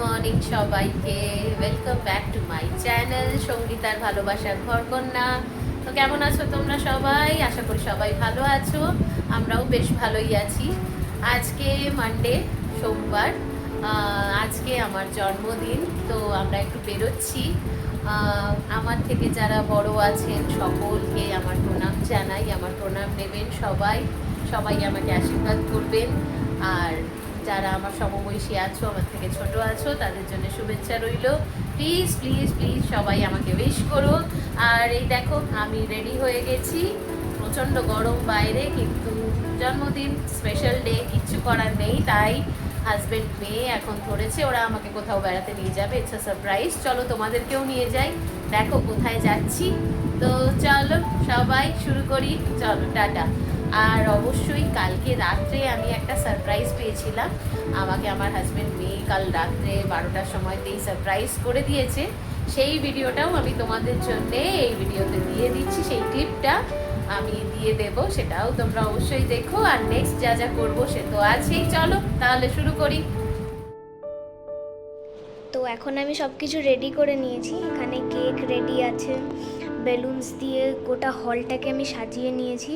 Morning সবাইকে, welcome back to my channel সঙ্গীতার ভালোবাসার ঘরকন্যা। তো কেমন আছো তোমরা সবাই? আশা করি সবাই ভালো আছো। আমরাও বেশ ভালোই আছি। আজকে মানডে, সোমবার। আজকে আমার জন্মদিন, তো আমরা একটু বেরোচ্ছি। আমার থেকে যারা বড় আছেন সকলকে আমার প্রণাম জানাই, আমার প্রণাম নেবেন সবাই। সবাই আমাকে আশীর্বাদ করবেন। আর যারা আমার সমবয়সী আছো, আমার থেকে ছোট আছো, তাদের জন্য শুভেচ্ছা রইল। প্লিজ প্লিজ প্লিজ সবাই আমাকে উইশ করো। আর এই দেখো, আমি রেডি হয়ে গেছি। প্রচণ্ড গরম বাইরে, কিন্তু জন্মদিন, স্পেশাল ডে, কিচ্ছু করার নেই। তাই হাজব্যান্ড মেয়ে এখন ধরেছে, ওরা আমাকে কোথাও বেড়াতে নিয়ে যাবে। It's a surprise. চলো তোমাদেরকেও নিয়ে যাই, দেখো কোথায় যাচ্ছি। তো চলো সবাই শুরু করি, চলো টাটা। আর অবশ্যই কালকে রাত্রে আমি একটা সারপ্রাইজ পেয়েছিলাম। আমাকে আমার হাজব্যান্ড মেয়ে কাল রাত্রে 12টার সময়তেই সারপ্রাইজ করে দিয়েছে। সেই ভিডিওটাও আমি তোমাদের জন্য এই ভিডিওতে দিয়ে দিচ্ছি। সেই ক্লিপটা আমি দিয়ে দেব, সেটাও তোমরা অবশ্যই দেখো। আর নেক্সট যা যা করবো সে তো আছেই। চলো তাহলে শুরু করি। তো এখন আমি সব কিছু রেডি করে নিয়েছি। এখানে কেক রেডি আছে, বেলুনস দিয়ে গোটা হলটাকে আমি সাজিয়ে নিয়েছি।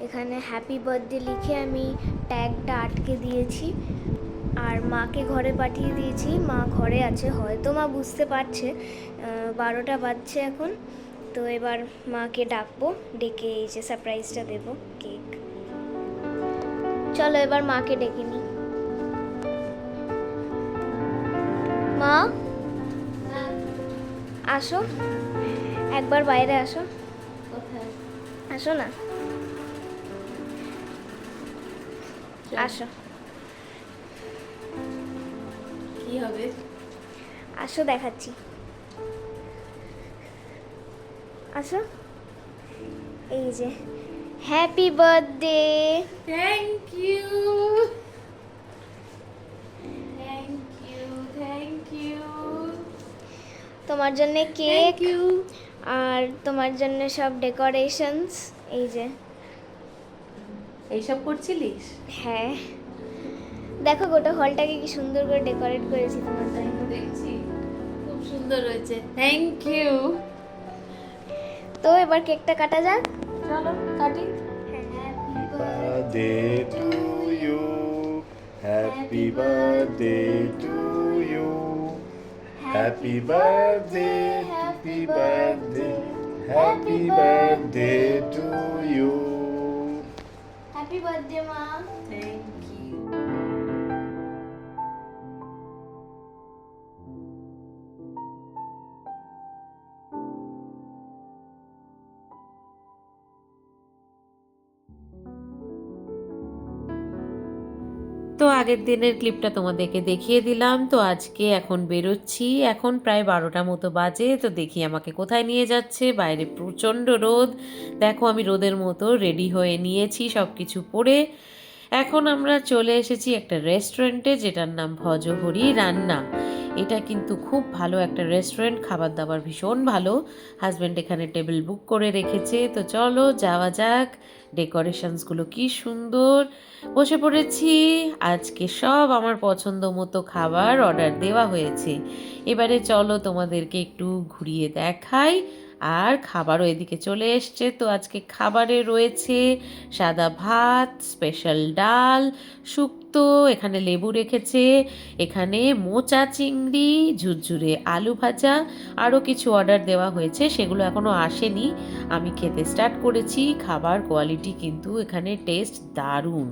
এখানে হ্যাপি বার্থডে লিখে আমি ট্যাগটা আটকে দিয়েছি। আর মাকে ঘরে পাঠিয়ে দিয়েছি, মা ঘরে আছে, হয়তো মা বুঝতে পারছে 12টা বাজছে এখন। তো এবার মাকে ডাকবো, ডেকে এই যে সারপ্রাইজটা দেবো, কেক। চলো এবার মাকে ডেকে নিই। মা আসো, একবার বাইরে আসো। কোথায়? আসো না, আসো কি হবে? আসো, দেখাচ্ছি, আসো। এই যে happy birthday. Thank you, thank you, thank you, তোমার জন্য কেক থ্যাংক ইউ। আর তোমার জন্য সব ডেকোরেশনস। এই যে, এইসব করছিলিস? হ্যাঁ, দেখো গোটা হলটাকে কি সুন্দর করে ডেকোরেট করেছি তোমার জন্য। দেখছি, খুব সুন্দর হয়েছে। Thank you. তো এবার কেকটা কাটা যাক। চলো কাটি। Birthday to you. Happy birthday to you. Happy birthday, happy birthday, happy birthday to you. Happy birthday মা। Thank you. তো আগের দিনের ক্লিপটা তোমাদেরকে দেখিয়ে দিলাম। তো আজকে এখন বেরোচ্ছি, এখন প্রায় 12টা মতো বাজে। তো দেখি আমাকে কোথায় নিয়ে যাচ্ছে। বাইরে প্রচণ্ড রোদ, দেখো আমি রোদের মতো রেডি হয়ে নিয়েছি সব কিছু পরে। এখন আমরা চলে এসেছি একটা রেস্টুরেন্টে, যেটার নাম ভজহরি রান্না। এটা কিন্তু খুব ভালো একটা রেস্টুরেন্ট, খাবার দাবার ভীষণ ভালো। হাজব্যান্ড এখানে টেবিল বুক করে রেখেছে। তো চলো যাওয়া যাক। ডেকোরেশনসগুলো কি সুন্দর। বসে পড়েছি। আজকে সব আমার পছন্দ মতো খাবার অর্ডার দেওয়া হয়েছে। এবারে চলো তোমাদেরকে একটু ঘুরিয়ে দেখাই। আর খাবারও এদিকে চলে এসছে। তো আজকে খাবারে রয়েছে সাদা ভাত, স্পেশাল ডাল, শুক্তো, এখানে লেবু রেখেছে, এখানে মোচা চিংড়ি, ঝুরঝুরে আলু ভাজা, আরও কিছু অর্ডার দেওয়া হয়েছে, সেগুলো এখনও আসেনি। আমি খেতে স্টার্ট করেছি। খাবার কোয়ালিটি কিন্তু এখানে টেস্ট দারুণ।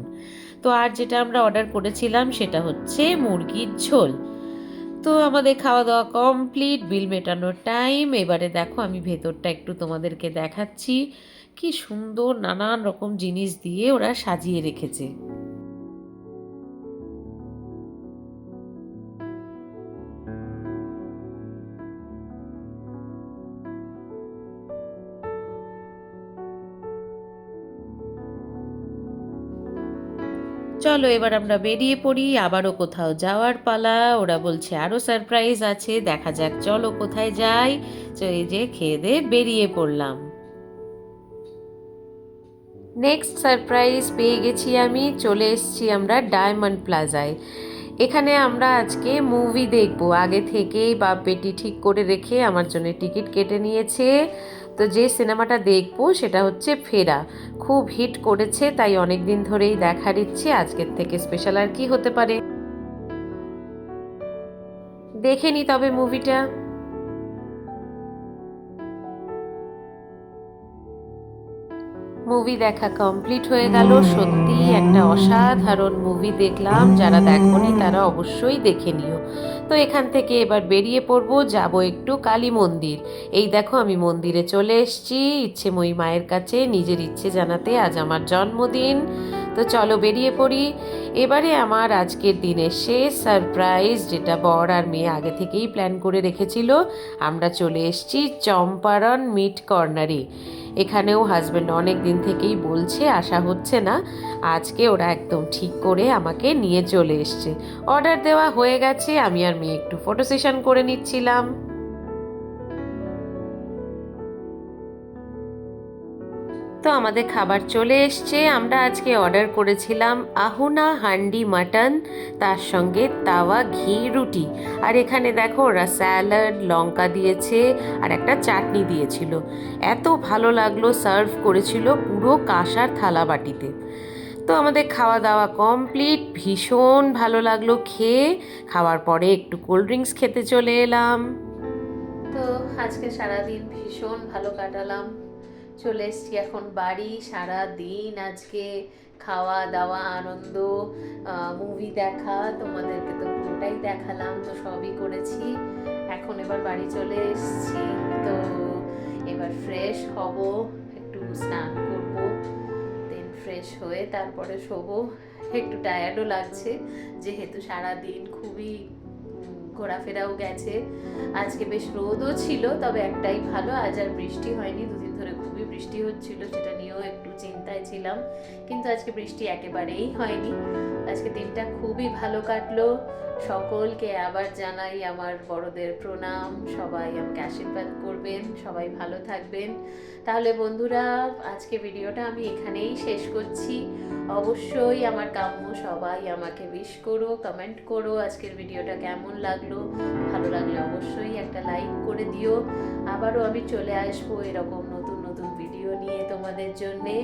তো আর যেটা আমরা অর্ডার করেছিলাম সেটা হচ্ছে মুরগির ঝোল। তো আমাদের খাওয়া দাওয়া কমপ্লিট, বিল মেটানোর টাইম। এবারে দেখো আমি ভেতরটা একটু তোমাদেরকে দেখাচ্ছি। কি সুন্দর নানান রকম জিনিস দিয়ে ওরা সাজিয়ে রেখেছে। চলো এবার আমরা বেরিয়ে পড়ি, আবারও কোথাও যাওয়ার পালা। ওরা বলছে আরও সারপ্রাইজ আছে, দেখা যাক চলো কোথায় যাই। তো এই যে খেয়ে দিয়ে বেরিয়ে পড়লাম। নেক্সট সারপ্রাইজ পেয়ে গেছি আমি, চলে এসেছি আমরা ডায়মন্ড প্লাজায়। এখানে আমরা আজকে মুভি দেখব। আগে থেকেই বাপ বেটি ঠিক করে রেখে আমার জন্য টিকিট কেটে নিয়েছে। তো যে সিনেমাটা দেখব সেটা হচ্ছে ফেরা। খুব হিট করেছে, তাই অনেক দিন ধরেই দেখার ইচ্ছে। আজকের থেকে স্পেশাল আর কি হতে পারে। দেখে নি তবে মুভিটা। মুভি দেখা কমপ্লিট হয়ে গেল। সত্যি একটা অসাধারণ মুভি দেখলাম। যারা দেখোনি তারা অবশ্যই দেখে নিও। তো এখান থেকে এবার বেরিয়ে পড়বো, যাব একটু কালী মন্দির। এই দেখো আমি মন্দিরে চলে এসেছি ইচ্ছেময়ী মায়ের কাছে নিজের ইচ্ছে জানাতে। আজ আমার জন্মদিন। তো চলো বেরিয়ে পড়ি। এবারে আমার আজকের দিনের শেষ সারপ্রাইজ, যেটা বর আর মেয়ে আগে থেকেই প্ল্যান করে রেখেছিল। আমরা চলে এসেছি চম্পারন মিট কর্নারে। এখানেও হাজব্যান্ড অনেক দিন থেকেই বলছে, আসা হচ্ছে না। আজকে ওরা একদম ঠিক করে আমাকে নিয়ে চলে এসছে। অর্ডার দেওয়া হয়ে গেছে, আমি আর মেয়ে একটু ফটো সেশন করে নিচ্ছিলাম। তো আমাদের খাবার চলে এসছে। আমরা আজকে অর্ডার করেছিলাম আহুনা হান্ডি মাটন, তার সঙ্গে তাওয়া ঘি রুটি। আর এখানে দেখো ওরা স্যালাড, লঙ্কা দিয়েছে আর একটা চাটনি দিয়েছিল। এত ভালো লাগলো, সার্ভ করেছিল পুরো কাঁসার থালা বাটিতে। তো আমাদের খাওয়া দাওয়া কমপ্লিট। ভীষণ ভালো লাগলো খেয়ে। খাওয়ার পরে একটু কোল্ড ড্রিঙ্কস খেতে চলে এলাম। তো আজকে সারাদিন ভীষণ ভালো কাটালাম। চলে এসছি এখন বাড়ি। সারা দিন আজকে খাওয়া দাওয়া, আনন্দ, মুভি দেখা, তোমাদেরকে তো পুরোটাই দেখালাম, তো সবই করেছি। এখন এবার বাড়ি চলে এসছি। তো এবার ফ্রেশ হব, একটু স্নান করব, দেন ফ্রেশ হয়ে তারপরে শোবো। একটু টায়ার্ডও লাগছে, যেহেতু সারা দিন খুবই ঘোরাফেরাও গেছে। আজকে বেশ রোদও ছিল, তবে একটাই ভালো, আজ আর বৃষ্টি হয়নি। দুদিন ধরে খুবই বৃষ্টি হচ্ছিল, সেটা নিয়েও একটু চিন্তায় ছিলাম, কিন্তু আজকে বৃষ্টি একেবারেই হয়নি। আজকে দিনটা খুবই ভালো কাটলো। সকলকে আবার জানাই আমার বড়দের প্রণাম। সবাই আমাকে আশীর্বাদ করবেন, সবাই ভালো থাকবেন। তাহলে বন্ধুরা, আজকে ভিডিওটা আমি এখানেই শেষ করছি। অবশ্যই আমার কাম্য সবাই আমাকে উইশ করো, কমেন্ট করো আজকের ভিডিওটা কেমন লাগলো। ভালো লাগলে অবশ্যই একটা লাইক করে দিও। আবারও আমি চলে আসবো এরকম নতুন নতুন ভিডিও নিয়ে তোমাদের জন্যে।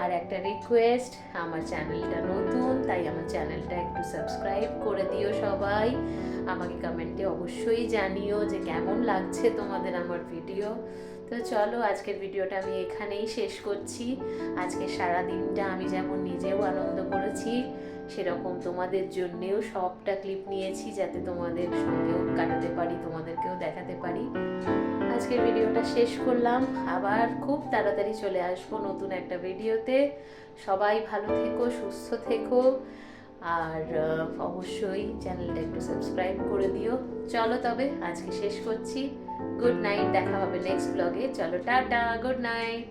আর একটা রিকোয়েস্ট, আমার চ্যানেলটা নতুন, তাই আমার চ্যানেলটা একটু সাবস্ক্রাইব করে দিও সবাই। আমাকে কমেন্টে অবশ্যই জানিও যে কেমন লাগছে তোমাদের আমার ভিডিও। তো চলো, আজকের ভিডিওটা আমি এখানেই শেষ করছি। আজকে সারা দিনটা আমি যেমন নিজেও আনন্দ করেছি, সেরকম তোমাদের জন্যেও সবটা ক্লিপ নিয়েছি, যাতে তোমাদের সঙ্গেও কাটাতে পারি, তোমাদেরকেও দেখাতে পারি। আজকের ভিডিওটা শেষ করলাম। আবার খুব তাড়াতাড়ি চলে আসবো নতুন একটা ভিডিওতে। সবাই ভালো থেকো, সুস্থ থেকো, আর অবশ্যই চ্যানেলটা একটু সাবস্ক্রাইব করে দিও। চলো তবে আজকে শেষ করছি। গুড নাইট, দেখা হবে নেক্সট ব্লগে। চলো টাটা, গুড নাইট।